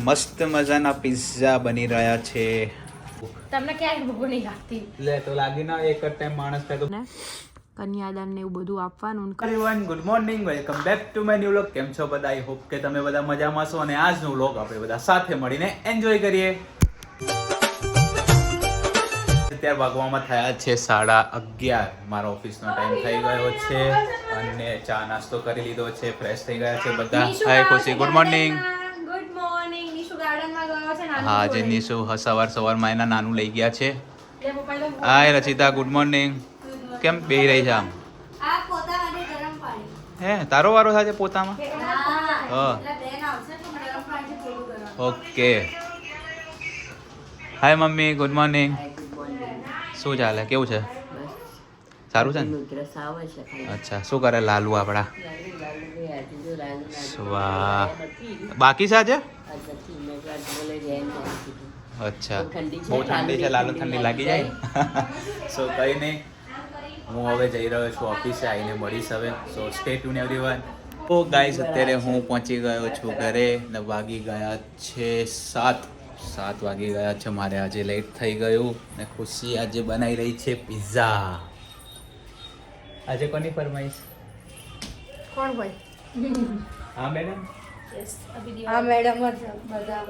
મસ્ત મજાના પિઝા બની રહ્યા છે. તમને ક્યાંય ભૂખ નહીં લાગતી? લે તો લાગી ના એક જ ટાઈમ માણસ ખાય તો. કન્યાદાન ને એવું બધું આપવાનું. Everyone good morning, welcome back to my new vlog. કેમ છો બધા? આઈ હોપ કે તમે બધા મજામાં છો અને આજનો વ્લોગ આપણે બધા સાથે મળીને એન્જોય કરીએ. અત્યારે વાગવામાં થયા છે 11:30. મારો ઓફિસનો ટાઈમ થઈ ગયો છે અને ચા નાસ્તો કરી લીધો છે, ફ્રેશ થઈ ગયા છે બધા. હાય ખુશી, good morning. Good morning. Nishu ગાર્ડનમાં ગયો છે નાનું. હા, જે નિશુ સવારમાં એના નાનું લઈ ગયા છે. લે પપ્પા તો હાય રચિતા, ગુડ મોર્નિંગ. કેમ બેહી રહી છે આમ? આ પોતા માટે ગરમ પાણી. હે, તારો વારો થાય છે પોતામાં? હા. એટલે બેન આવશે તો ગરમ પાણી થોડું ગરમ. Okay. Hi mummy, good morning. શું ચાલે, કેવું છે? સારું છે ને? અચ્છા, શું કરે લાલુ આપડા? વાહ, બાકી છે આજે? અચ્છા, બહુ ઠંડી છે લાલુ, ઠંડી લાગી જાય. સો કઈ નહીં, હું હવે જઈ રહ્યો છું ઓફિસે, આવીને મળીશ હવે. સો સ્ટે ટ્યુન એવરીવન. તો ગાઈસ, અત્યારે હું પહોંચી ગયો છું ઘરે ને વાગી ગયા છે 7 વાગી ગયા છે. મારે આજે લેટ થઈ ગયું ને ખુશી આજે બનાવી રહી છે પિઝા. આજે કોની ફરમાઈશ? કોણ ભાઈ? હા મેડમ. આ મેડમ જ બધા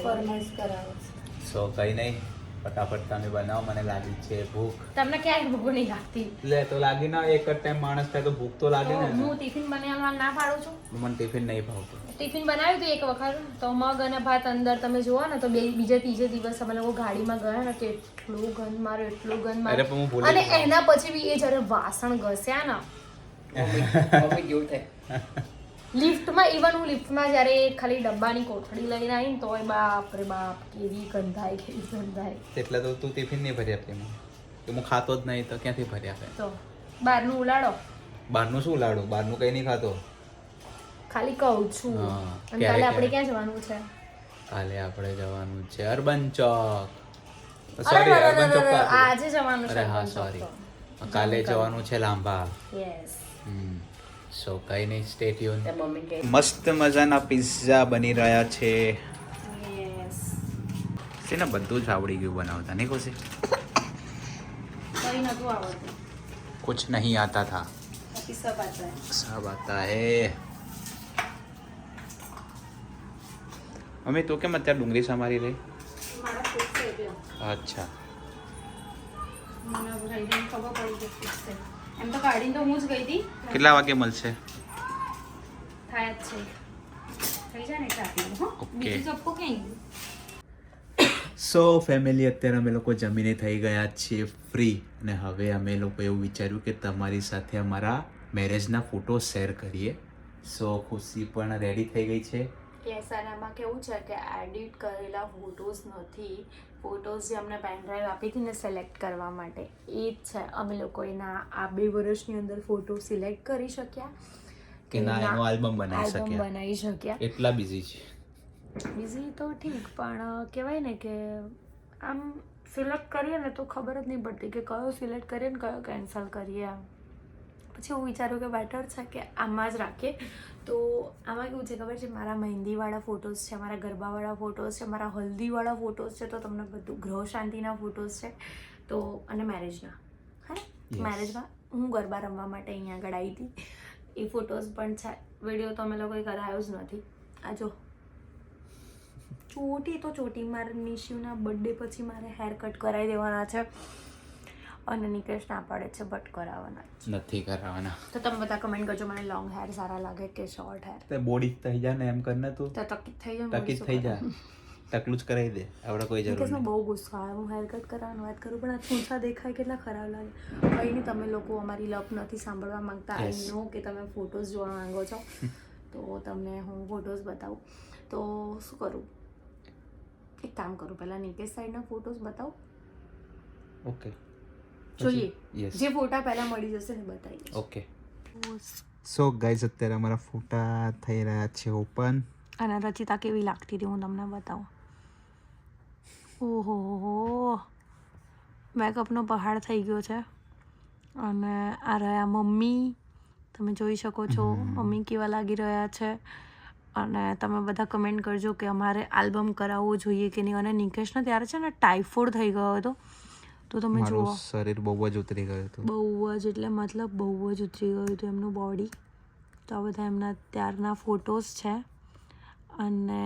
ફરમાઈશ કરાવે છે. સો કઈ નહીં, ફટાફટ તમે બનાવો, મને લાગી છે ભૂખ. તમને ક્યાંય ભૂખ નહીં લાગતી? લે તો લાગી ના એક જ ટાઈમ માણસ ખાય તો ભૂખ તો લાગે ને. હું ટિફિન બનાવવા ના પાડું છું. મને ટિફિન નહીં ભાવતું. ટિફિન બનાવ્યું હતું એક વખત, તો મગ અને ભાત અંદર તમે જુઓ ને તો બીજે ત્રીજે દિવસ અમે લોકો ગાડીમાં ગયા ને તો એટલું ગંધ મારો, એટલું ગંધ અરે પણ હું મારો. ભૂલી અને ગયો. એના પછી બી એ જ્યારે વાસણ ઘસ્યા ને લિફ્ટમાં, ઇવન હું લિફ્ટમાં જ્યારે ખાલી ડબ્બાની કોથળી લઈને આવી ને તોય બાપ રે બાપ કેવી ગંધાય, કેવી ગંધાય. એટલે તો તું ટિફિન નહીં ભરી આપતી મને, કે હું ખાતો જ નહીં તો ક્યાંથી ભરી આપે? તો બહારનું ઉલાડો, બહારનું શું લાડું? બહારનું કંઈ નહીં ખાતો. ખાલી કહું છું. હા, અને કાલે આપણે ક્યાં જવાનું છે? કાલે આપણે જવાનું છે અર્બન ચોક. અરે, સોરી, અરે, અર્બન અરે, ચોક. અરે, આજે જવાનું છે અરે હા, અર્બન ચોક સોરી. તો. કાલે જવાનું છે લાંબા. યસ. સો કઈ નહીં, સ્ટે ટ્યુન. મસ્ત મજાના પિઝા બની રહ્યા છે. યસ. છે ને, બધું જ આવડી ગયું બનાવતા, નહીં ખુશી? કઈ નતું આવડતું. कुछ नहीं आता था, બાકી સબ આતા હે. सब आता है. મમ્મી તું કેમ અત્યારે ડુંગળી સમારી રહી? મારા ફૂટ છે એટલે અચ્છા. મને ભાઈને ખબર પડી કે ફૂટ છે. એમ તો કાઢીને તો હું જ ગઈ હતી. કેટલા વાગે મળશે? થાય જ છે. થઈ જાય ને ચાપી હો. ઓકે. બીજું ચપ્પુ ક્યાં ગયું? સો ફેમિલી, અત્યારે અમે લોકો જમીને થઈ ગયા છીએ ફ્રી અને હવે અમે લોકો એવું વિચાર્યું કે તમારી સાથે અમારા મેરેજના ફોટો શેર કરીએ. સો ખુશી પણ રેડી થઈ ગઈ છે. યસ, અને આમાં કેવું છે કે એડિટ કરેલા ફોટોઝ નથી. ફોટોઝ જે અમને પેન ડ્રાઈવ આપી હતી ને સિલેક્ટ કરવા માટે, એ જ છે. અમે લોકો એના આ 2 વર્ષની અંદર ફોટો સિલેક્ટ કરી શક્યા કે ના એનો આલ્બમ બનાવી આલ્બમ શક્યા. બનાવી શક્યા. એટલા બિઝી છે. બિઝી તો ઠીક, પણ કહેવાય ને કે આમ સિલેક્ટ કરીએ ને તો ખબર જ નહીં પડતી કે કયો સિલેક્ટ કરીએ ને કયો કેન્સલ કરીએ. આમ પછી હું વિચાર્યું કે બેટર છે કે આમાં જ રાખીએ. તો આમાં કેવું છે ખબર છે, મારા મહેંદીવાળા ફોટોઝ છે, મારા ગરબાવાળા ફોટોઝ છે, મારા હલ્દીવાળા ફોટોઝ છે, તો તમને બધું ગ્રહ શાંતિના ફોટોઝ છે. તો અને મેરેજના, હા મેરેજમાં હું ગરબા રમવા માટે અહીંયા આગળ આવી હતી, એ ફોટોઝ પણ છે. વિડીયો તો અમે લોકોએ કરાયો જ નથી. આ જો ચોટી મારે નિશિવના બર્થડે પછી મારે હેર કટ કરાવી દેવાના છે અને નિકેશ ના પાડે છે બટ કરાવવાના નથી કરાવવાના. તો તમે બધા કમેન્ટ કરજો મને લોંગ હેર સારા લાગે કે શોર્ટ હેર. તે બોડી થઈ જાય ને એમ કરને તું. તો તકીદ થઈ જાય, ટકી થઈ જાય, ટકલું જ કરાવી દે, આપણે કોઈ જરૂર નિકેશનો નહીં. બહુ ગુસ્સો આવે હું હેર કટ કરાવવાની વાત કરું પણ આ છૂછા દેખાય કેટલા ખરાબ લાગે. કંઈ નહીં, તમે લોકો અમારી લપ નથી સાંભળવા માંગતા. આઈ નો કે તમે ફોટોઝ જોવા માંગો છો, તો તમને હું ફોટોઝ બતાવું. તો શું કરું, એક કામ કરું, પહેલાં નિકેશ સાઈડના ફોટોઝ બતાવું. ઓકે, જોઈએ યસ. જે ફોટા પહેલાં મળી જશે ને બતાવીએ. ઓકે. સો ગાઈઝ, અત્યારે અમારા ફોટા થઈ રહ્યા છે ઓપન. અને રચિતા કેવી લાગતી હતી હું તમને બતાવું. ઓહો, મેકઅપનો પહાડ થઈ ગયો છે. અને આ રહ્યા મમ્મી, તમે જોઈ શકો છો મમ્મી કેવા લાગી રહ્યા છે. અને તમે બધા કમેન્ટ કરજો કે અમારે આલ્બમ કરાવવો જોઈએ કે નહીં. અને નિકેશને ત્યારે છે ને ટાઇફોઇડ થઈ ગયો હતો, તો તમે જુઓ શરીર બહુ જ ઉતરી ગયું હતું, બહુ જ, એટલે મતલબ બહુ જ ઉતરી ગયું હતું એમનું બોડી. તો આ બધા એમના ત્યારના ફોટોઝ છે. અને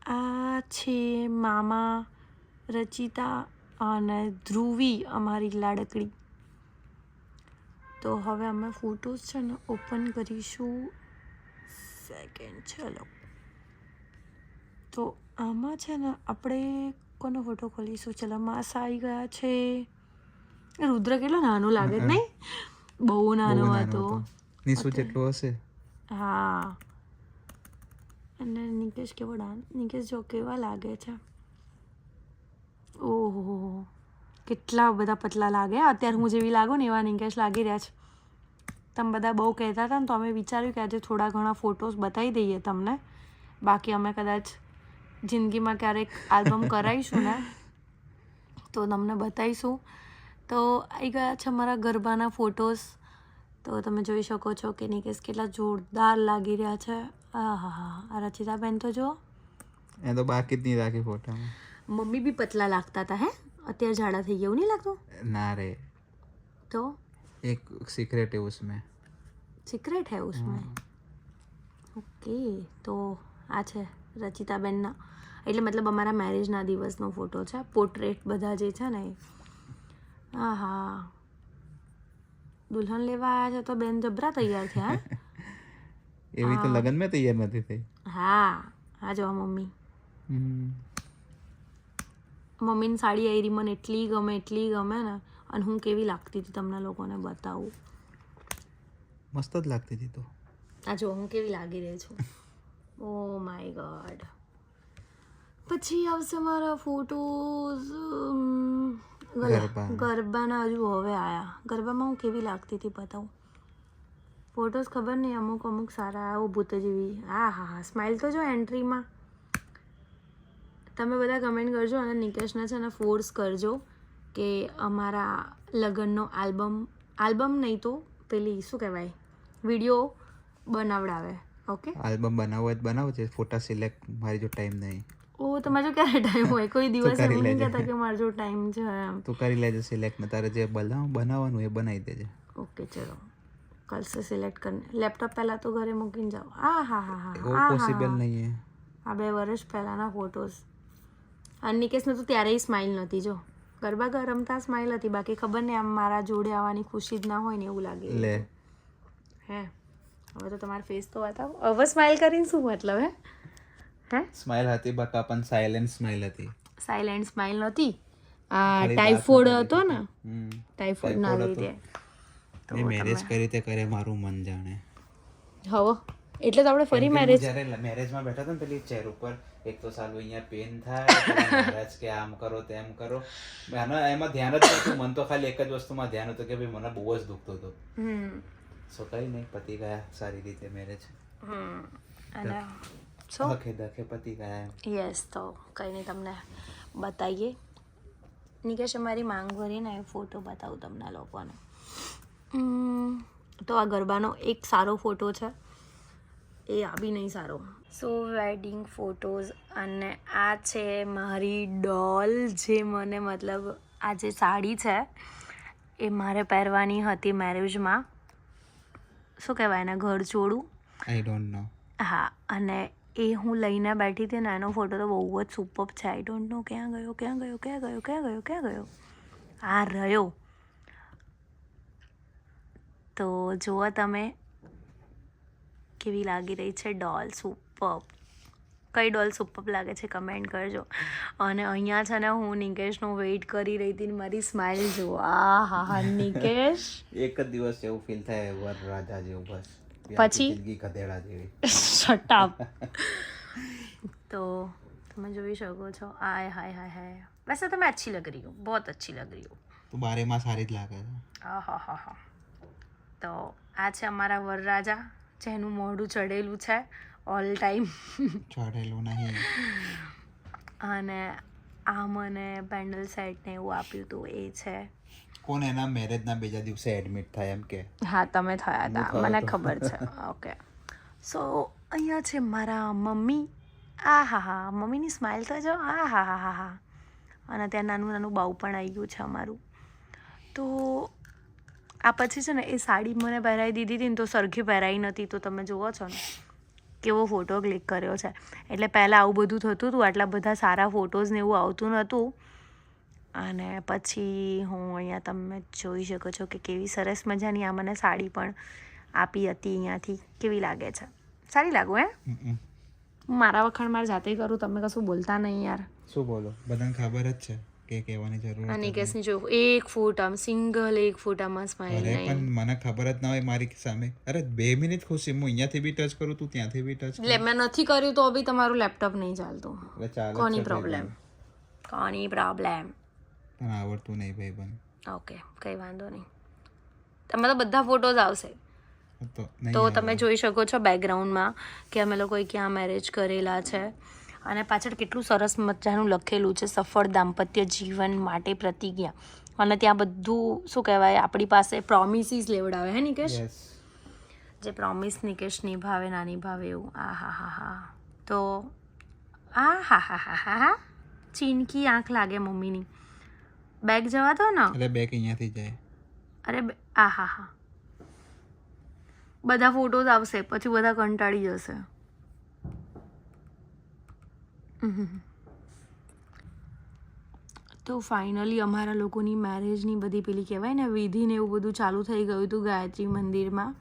આ છે મામા, રચિતા અને ધ્રુવી, અમારી લાડકડી. તો હવે અમે ફોટોઝ છે ને ઓપન કરીશું. સેકન્ડ, ચલો. તો આમાં છે ને આપણે કોનો ફોટો ખોલીશું? ચલો, માસ આવી ગયા છે. રુદ્ર કેટલો નાનો લાગે છે નહીં? બહુ નાનો હતો. નિશુ જેટલો હશે. હા. અને નિકેશ કેવો નિકેશ જો કેવા લાગે છે. ઓહો, કેટલા બધા પતલા લાગે. અત્યારે હું જેવી લાગુ ને એવા નિકેશ લાગી રહ્યા છે. તમે બધા બહુ કહેતા હતા ને, તો અમે વિચાર્યું કે આજે થોડા ઘણા ફોટોઝ બતાવી દઈએ તમને. બાકી અમે કદાચ જિંદગીમાં ક્યારેક આલ્બમ કરાવીશું ને તો તમને બતાવીશું. તો આવી ગયા છે અમારા ગરબાના ફોટોઝ. તો તમે જોઈ શકો છો કે નિકેશ કેટલા જોરદાર લાગી રહ્યા છે. હા હા હા, રચિતાબેન તો જો એ તો બાકી જ નહીં રાખી ફોટામાં. મમ્મી બી પતલા લાગતા હતા. હે, અત્યારે જાડા થઈ ગયા એવું નહીં લાગતું? ના રે, તો એક सीक्रेट है उसमें. सीक्रेट है उसमें. ઓકે, તો આ છે રચિતાબેનના, એટલે મતલબ અમારા મેરેજના દિવસનો ફોટો છે. પોર્ટ્રેટ બધા જે છે ને. હા હા, દુલ્હન લેવા આવ્યા છે તો બેન જબરા તૈયાર થયા. એવી તો લગન में તૈયાર નથી થઈ. હા હા, જો મમ્મી, મમ્મીની સાડી આયરી મને એટલી ગમે ને. અને હું કેવી લાગતી હતી તમને લોકોને બતાવું. મસ્ત જ લાગતી હતી. તો આ જો હું કેવી લાગી રહી છું. Oh my God. પછી આવશે મારા ફોટોઝ ગરબાના. હજુ હવે આયા. ગરબામાં હું કેવી લાગતી હતી બતાવું. ફોટોઝ ખબર નહીં, અમુક સારા આવ્યા. ભૂત જેવી. હા હા હા, સ્માઇલ તો જો એન્ટ્રીમાં. તમે બધા કમેન્ટ કરજો અને નિકેશને છે ને ફોર્સ કરજો કે અમારા લગ્નનો આલ્બમ નહીં તો પેલી શું કહેવાય, વિડીયો બનાવડાવે. ઓકે, આલ્બમ બનાવો છે. ફોટા સિલેક્ટ મારી જો ટાઈમ નહીં. ઓ, તમારે જો ક્યારે ટાઈમ હોય? કોઈ દિવસ એવું નહીં કહેતા કે મારો જો ટાઈમ છે એમ. તું કરી લેજે સિલેક્ટ ને તારે જે બનાવવાનું એ બનાવી દેજે. ઓકે, ચલો, कल से सिलेक्ट करने. लैपटॉप पहला तो घरे મૂકીને જાઓ. હા હા હા હા, वो पॉसिबल नहीं है. આ 2 વર્ષ પહેલાંના ફોટોઝ. અને નિકેશને તો ત્યારેય સ્માઇલ નહોતી. જો ગરબા રમતા સ્માઇલ હતી, બાકી ખબર નહીં આમ મારા જોડે આવવાની ખુશી જ ના હોય ને એવું લાગે. લે હે, હવે તો તમારો ફેસ તો બતાવો. હવે સ્માઇલ કરીને શું મતલબ? હે, સ્માઇલ હતી બકા, પણ સાયલેન્ટ સ્માઇલ હતી. સાયલેન્ટ સ્માઇલ નહોતી. આ ટાઇફોઇડ હતો ને, ટાઇફોઇડ ના લીધે. મેં મેરેજ કરી તે કરે મારું મન જાણે. હવે એટલે તો આપણે ફરી જ્યારે મેરેજમાં બેઠા હતા ને પેલી ચેર ઉપર, એક તો સાલું અહીંયા પેન થાય, મહારાજ કે આમ કરો તેમ કરો. એમાં ધ્યાન જ નતું. મન તો ખાલી એક જ વસ્તુમાં ધ્યાન હતું કે ભાઈ મને બહુ જ દુખતું હતું. સો કઈ નહીં, પતી ગયા સારી રીતે મેરેજ. અને દખે પતી ગયા. યસ, તો કંઈ નહીં, તમને બતાવીએ. નિકેશ અમારી માંગ ભરીને ફોટો બતાવું તમને લોકોને. તો આ ગરબાનો એક સારો ફોટો છે, એ આ બી નહીં સારો. સો વેડિંગ ફોટોઝ. અને આ છે મારી ડોલ, જે મને મતલબ આ જે સાડી છે એ મારે પહેરવાની હતી મેરેજમાં. શું કહેવાય એને, ઘર ચોળું. I don't know. હા, અને એ હું લઈને બેઠી હતી ને, એનો ફોટો તો બહુ જ સુપર છે. આઈ ડોન્ટ નો ક્યાં ગયો. આ રહ્યો. તો જુઓ તમે કેવી લાગી રહી છે ડોલ. સુપર. કઈ ડોલ સુપર લાગે છે કમેન્ટ કરજો. અને અહીંયા છે ને હું નિકેશનો વેઇટ કરી રહી હતી. મારી સ્માઇલ જુઓ. આ હા હા, નિકેશ એક જ દિવસ એવું ફીલ થાય વરરાજા જેવું. બસ પછી જિંદગી ગધેડા જેવી. Shut up. તો તમે જોઈ શકો છો. આય હાય હાય હાય, वैसे तो मैं अच्छी लग रही हूँ, बहुत अच्छी लग रही हूँ. તો બારેમાં સારી જ લાગે છે. હા હા હા હા. તો આ છે અમારા વરરાજા, જેનું મોઢું ચડેલું છે ઓલ ટાઈમ. ચડેલું નહીં. અને આ મને પેન્ડલ સેટ ને એવું આપ્યું હતું એ છે. કોણ એના મેરેજના બીજા દિવસે એડમિટ થાય એમ કે? હા તમે થયા હતા, મને ખબર છે. ઓકે, સો અહીંયા છે મારા મમ્મી. આ હા હા, મમ્મીની સ્માઇલ તો જો. આ હા હા હા હા. અને ત્યાં નાનું નાનું બાઉ પણ આવી ગયું છે અમારું. તો આ પછી છે ને એ સાડી મને પહેરાવી દીધી હતી ને તો સરખી પહેરાવી નથી, તો તમે જુઓ છો ને કેવો ફોટો ક્લિક કર્યો છે. એટલે પહેલાં આવું બધું થતું હતું, આટલા બધા સારા ફોટોઝ ને એવું આવતું નહોતું. અને પછી હું અહીંયા તમે જોઈ શકો છો કે કેવી સરસ મજાની આ મને સાડી પણ આપી હતી અહીંયાથી. કેવી લાગે છે? સારી લાગુ હે? મારા વખાણ મારે જાતે કરું, તમે કશું બોલતા નહીં યાર. શું બોલો, બધાને ખબર જ છે કે કહેવાની જરૂર અને કેસની જો એક ફૂટ આમ સિંગલ એક ફૂટ આમાં સ્માઈલ અરે નહીં. પણ મને ખબર જ ના હોય મારી સામે. અરે 2 મિનિટ ખુશી, હું અહીંયાથી બી ટચ કરું, તું ત્યાંથી બી ટચ એટલે મેં નથી કર્યું તો બી તમારું લેપટોપ નહીં ચાલતું. એટલે ચાલે. કોની પ્રોબ્લેમ? કોની પ્રોબ્લેમ? તને આવડતું નહીં ભાઈ બન. ઓકે, કંઈ વાંધો નહીં. તમે તો બધા ફોટોઝ આવશે. તો તમે જોઈ શકો છો બેકગ્રાઉન્ડમાં કે અમે લોકોએ ક્યાં મેરેજ કરેલા છે. અને પાછળ કેટલું સરસ મજાનું લખેલું છે, સફળ દાંપત્ય જીવન માટે પ્રતિજ્ઞા. અને ત્યાં બધું શું કહેવાય, આપણી પાસે પ્રોમિસીસ લેવડાવે હે નિકેશ, જે પ્રોમિસ નિકેશ નિભાવે ના નિભાવે એવું. આ હા હા હા. તો આ હા હા હા હા હા, ચીનકી આંખ લાગે મમ્મીની. બેગ જવા દો ને. એટલે બેગ અહીંયાથી જાય. અરે આ હા હા, બધા ફોટોઝ આવશે પછી બધા કંટાળી જશે. તો ફાઇનલી અમારા લોકોની મેરેજની બધી પેલી કહેવાય ને વિધિ ને એવું બધું ચાલુ થઈ ગયું હતું ગાયત્રી મંદિરમાં.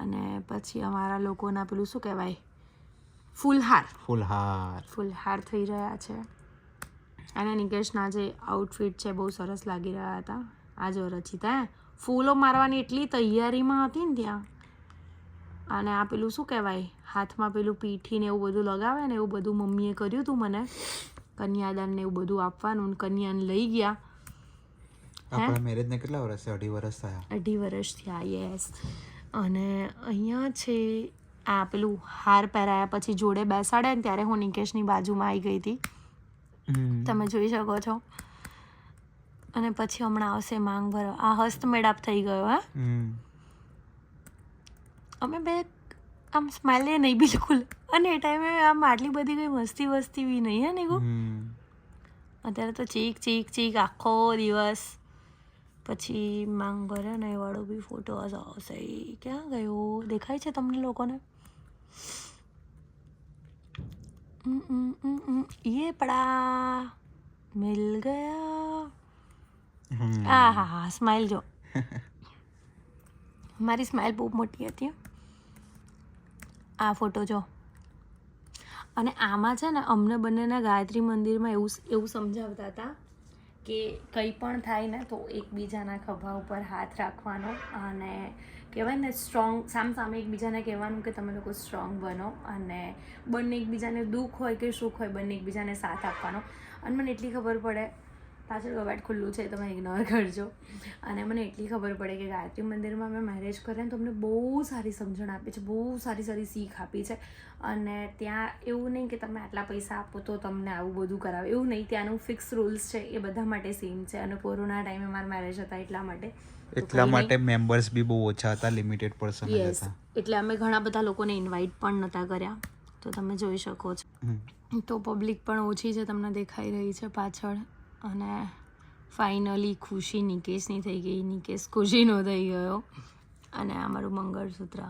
અને પછી અમારા લોકોના પેલું શું કહેવાય, ફૂલહાર થઈ રહ્યા છે. અને નિકેશના જે આઉટફિટ છે બહુ સરસ લાગી રહ્યા હતા. આ જો રચિતા ફૂલો મારવાની એટલી તૈયારીમાં હતી ને ત્યાં. અને આ પેલું શું કહેવાય, હાથમાં પેલું પીઠીને એવું બધું લગાવે ને એવું બધું મમ્મીએ કર્યું હતું મને, કન્યાદાન ને એવું બધું આપવાનું. કન્યાને લઈ ગયા. આપણા મેરેજને કેટલા વર્ષ છે? 2.5 વર્ષ થયા. 2.5 વર્ષ થયા, યસ. અને અહીંયા છે આ પેલું હાર પહેરાયા પછી જોડે બેસાડે ને ત્યારે હું નિકેશની બાજુમાં આવી ગઈ હતી, તમે જોઈ શકો છો. અને પછી હમણાં આવશે માંગ ભરો. આ હસ્તમેળાપ થઈ ગયો. હા, અમે બે આમ સ્માઇલે નહીં બિલકુલ. અને એ ટાઈમે આમ આટલી બધી કંઈ મસ્તી બી નહીં હે નીકુ. અત્યારે તો ચીક આખો દિવસ. પછી માંગ ભરે ને એ વાળો બી ફોટો આવશે. ક્યાં ગયો દેખાય છે તમને લોકોને? ये पड़ा मिल गया. હા હા હા, સ્માઇલ જો. મારી સ્માઇલ બહુ મોટી હતી. આ ફોટો જો. અને આમાં છે ને અમને બંનેના ગાયત્રી મંદિરમાં એવું સમજાવતા હતા કે કંઈ પણ થાય ને તો એકબીજાના ખભા ઉપર હાથ રાખવાનો. અને કહેવાય ને સ્ટ્રોંગ, સામે એકબીજાને કહેવાનું કે તમે લોકો સ્ટ્રોંગ બનો. અને બંને એકબીજાને દુઃખ હોય કે સુખ હોય બંને એકબીજાને સાથ આપવાનો. અને મને એટલી ખબર પડે, પાછળ કબાટ ખુલ્લું છે તમે ઇગ્નોર કરજો. અને મને એટલી ખબર પડે કે ગાયત્રી મંદિરમાં મેં મેરેજ કર્યા ને તો અમને બહુ સારી સમજણ આપી છે, બહુ સારી શીખ આપી છે. અને ત્યાં એવું નહીં કે તમે આટલા પૈસા આપો તો તમને આવું બધું કરાવે, એવું નહીં. ત્યાંનું ફિક્સ રૂલ્સ છે એ બધા માટે સેમ છે. અને કોરોના ટાઈમે મારા મેરેજ હતા એટલા માટે મેમ્બર્સ બી બહુ ઓછા હતા, લિમિટેડ પર્સન જ હતા. એટલે અમે ઘણા બધા લોકોને ઇન્વાઇટ પણ નહોતા કર્યા, તો તમે જોઈ શકો છો. તો પબ્લિક પણ ઓછી છે, તમને દેખાઈ રહી છે પાછળ. અને ફાઇનલી ખુશી નિકેશની થઈ ગઈ, નિકેશ ખુશીનો થઈ ગયો. અને આ મારું મંગળસૂત્ર.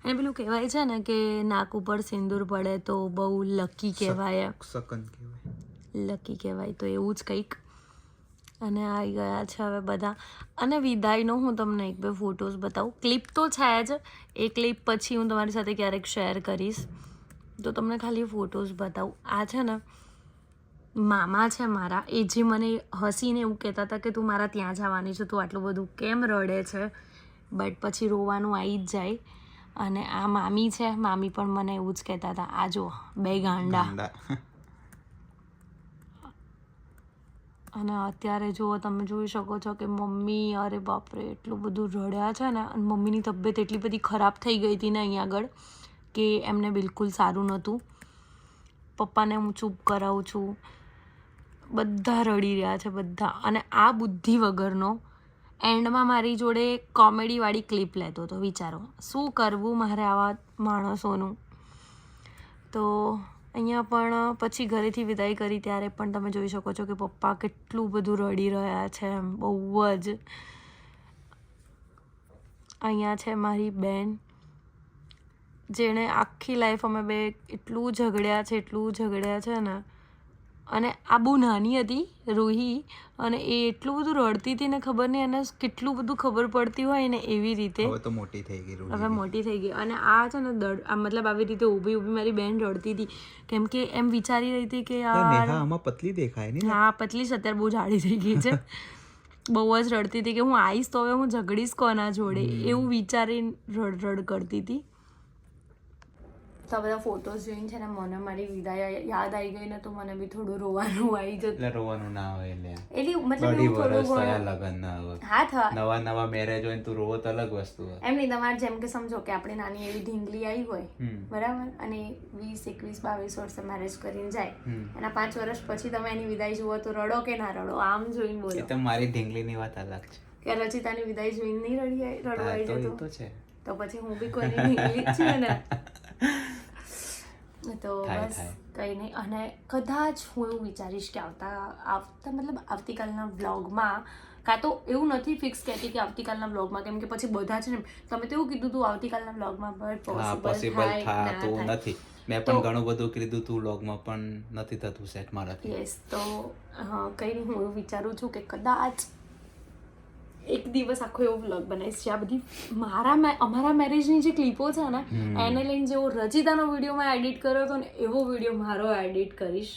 અને પેલું કહેવાય છે ને કે નાક ઉપર સિંદૂર પડે તો બહુ લકી કહેવાય, લકી કહેવાય. તો એવું જ કંઈક. અને આવી ગયા છે હવે બધા. અને વિદાયનો હું તમને 1-2 ફોટોઝ બતાવું. ક્લિપ તો છે જ, એ ક્લિપ પછી હું તમારી સાથે ક્યારેક શેર કરીશ. તો તમને ખાલી ફોટોઝ બતાવું. આ છે ને મામા છે મારા, એ જે મને હસીને એવું કહેતા હતા કે તું મારા ત્યાં જવાની છે, તું આટલું બધું કેમ રડે છે, બટ પછી રોવાનું આવી જ જાય. અને આ મામી છે, મામી પણ મને એવું જ કહેતા હતા. આ જો 2 ગાંડા. અને અત્યારે જુઓ, તમે જોઈ શકો છો કે મમ્મી, અરે બાપરે એટલું બધું રડ્યા છે ને. અને મમ્મીની તબિયત એટલી બધી ખરાબ થઈ ગઈ હતી ને અહીંયા આગળ કે એમને બિલકુલ સારું નહોતું. પપ્પાને હું ચૂપ કરાવું છું, બધા રડી રહ્યા છે બધા. અને આ બુદ્ધિ વગરનો એન્ડમાં મારી જોડે કોમેડીવાળી ક્લિપ લેતો હતો. વિચારો શું કરવું મારે આવા માણસોનું. તો અહીંયા પણ પછી ઘરેથી વિદાય કરી ત્યારે પણ તમે જોઈ શકો છો કે પપ્પા કેટલું બધું રડી રહ્યા છે એમ બહુ જ. અહીંયા છે મારી બેન, જેણે આખી લાઈફ અમે બે એટલું ઝઘડ્યા છે ને. અને આ બહુ નાની હતી રૂહી, અને એ એટલું બધું રડતી હતી ને ખબર નહીં એને કેટલું બધું ખબર પડતી હોય ને એવી રીતે. હવે તો મોટી થઈ ગઈ રૂહી. હવે મોટી થઈ ગઈ. અને આ છે ને મતલબ આવી રીતે ઊભી મારી બેન રડતી હતી, કેમ કે એમ વિચારી રહી હતી કે નેહા આમાં પતલી દેખાય ને. હા પતલી છે, અત્યારે બહુ જાડી થઈ ગઈ છે. બહુ જ રડતી હતી કે હું આવીશ તો હવે હું ઝઘડીશ કોના જોડે, એવું વિચારીને રડ કરતી હતી. તો બધા ફોટોઝ જોઈને છે ને મને મારી વિદાય યાદ આવી ગઈ ને તો મને બી થોડું રોવાનું આવી જતું. એટલે રોવાનું ના હોય એટલે મતલબ એવું થોડું ઘણું લગન ના હોય. હા થા નવા મેરેજ હોય તું રોવો તો અલગ વસ્તુ હોય. એમ નહીં, તમારે જેમ કે સમજો કે આપણે નાની એવી ઢીંગલી આવી હોય બરાબર, અને 20, 21, 22 વર્ષે મેરેજ કરીને જાય, એના 5 વર્ષ પછી તમે એની વિદાય જુઓ તો રડો કે ના રડો? આમ જોઈને બોલો. એ તો મારી ઢીંગલીની વાત અલગ છે કે રચિતાની વિદાય જોઈને નહીં રડવાઈ જતું? તો છે. તો પછી હું બી કોઈની ઢીંગલી જ છું ને. તો બસ કંઈ નહીં. અને કદાચ હું એવું વિચારીશ કે આવતીકાલના વ્લોગમાં, કાં તો એવું નથી ફિક્સ કહેતી કે આવતીકાલના વ્લોગમાં, કેમ કે પછી બધા છે ને તમે તો એવું કીધું હતું આવતીકાલના વ્લોગમાં બટ પોસિબલ થતું નથી. મેં પણ ઘણું બધું કીધું તું વ્લોગમાં પણ નથી થતું સેટ મારાથી. યસ. તો કંઈ નહીં, હું એવું વિચારું છું કે કદાચ એક દિવસ આખો એવો વ્લોગ બનાવીશ જ્યાં બધી અમારા મેરેજની જે ક્લિપો છે ને એને લઈને જેવો રચિતાનો વિડીયોમાં એડિટ કર્યો હતો ને એવો વિડીયો મારો એડિટ કરીશ.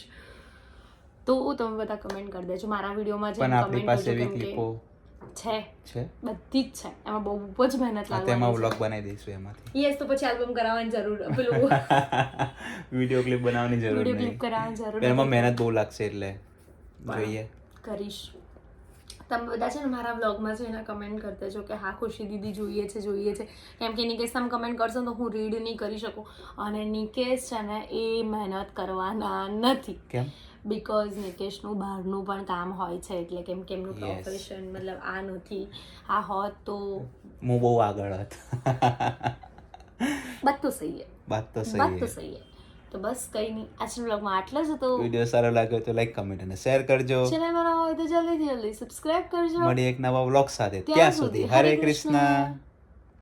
તો તમે બધા કમેન્ટ કરી દેજો મારા વિડીયોમાં જે કમેન્ટ કરજો, કેમ કે છે બધી જ છે, એમાં બહુ જ મહેનત લાગે. તેમાં વ્લોગ બનાવી દઈશું એમાંથી. યસ. તો પછી આલ્બમ કરાવવાની જરૂર, પેલું વિડીયો ક્લિપ બનાવવાની જરૂર વિડીયો ક્લિપ કરાવવાની જરૂર, એમાં મહેનત બહુ લાગશે એટલે જોઈએ કરીશ. તમે બધા છે ને મારા વ્લોગમાં છે એના કમેન્ટ કરી દેજો કે હા ખુશી દીદી જોઈએ છે, કેમ કે નિકેશ તમે કમેન્ટ કરશો તો હું રીડ નહીં કરી શકું. અને નિકેશ છે ને એ મહેનત કરવાના નથી. કેમ? બિકોઝ નિકેશનું બહારનું પણ કામ હોય છે, એટલે કેમ કે એમનું પ્રોફેશન મતલબ આ નથી. આ હોત તો હું બહુ આગળ હોત. બાત તો સહી હે. તો બસ કંઈ નહીં, આજના વ્લોગમાં આટલા જ હતો. વિડીયો સારો લાગ્યો તો લાઈક, કમેન્ટ અને શેર કરજો. ચેનલમાં નવા હોય તો જલ્દીથી સબસ્ક્રાઇબ કરજો. મળીએ એક નવા વ્લોગ સાથે. ત્યાં સુધી હરે કૃષ્ણ.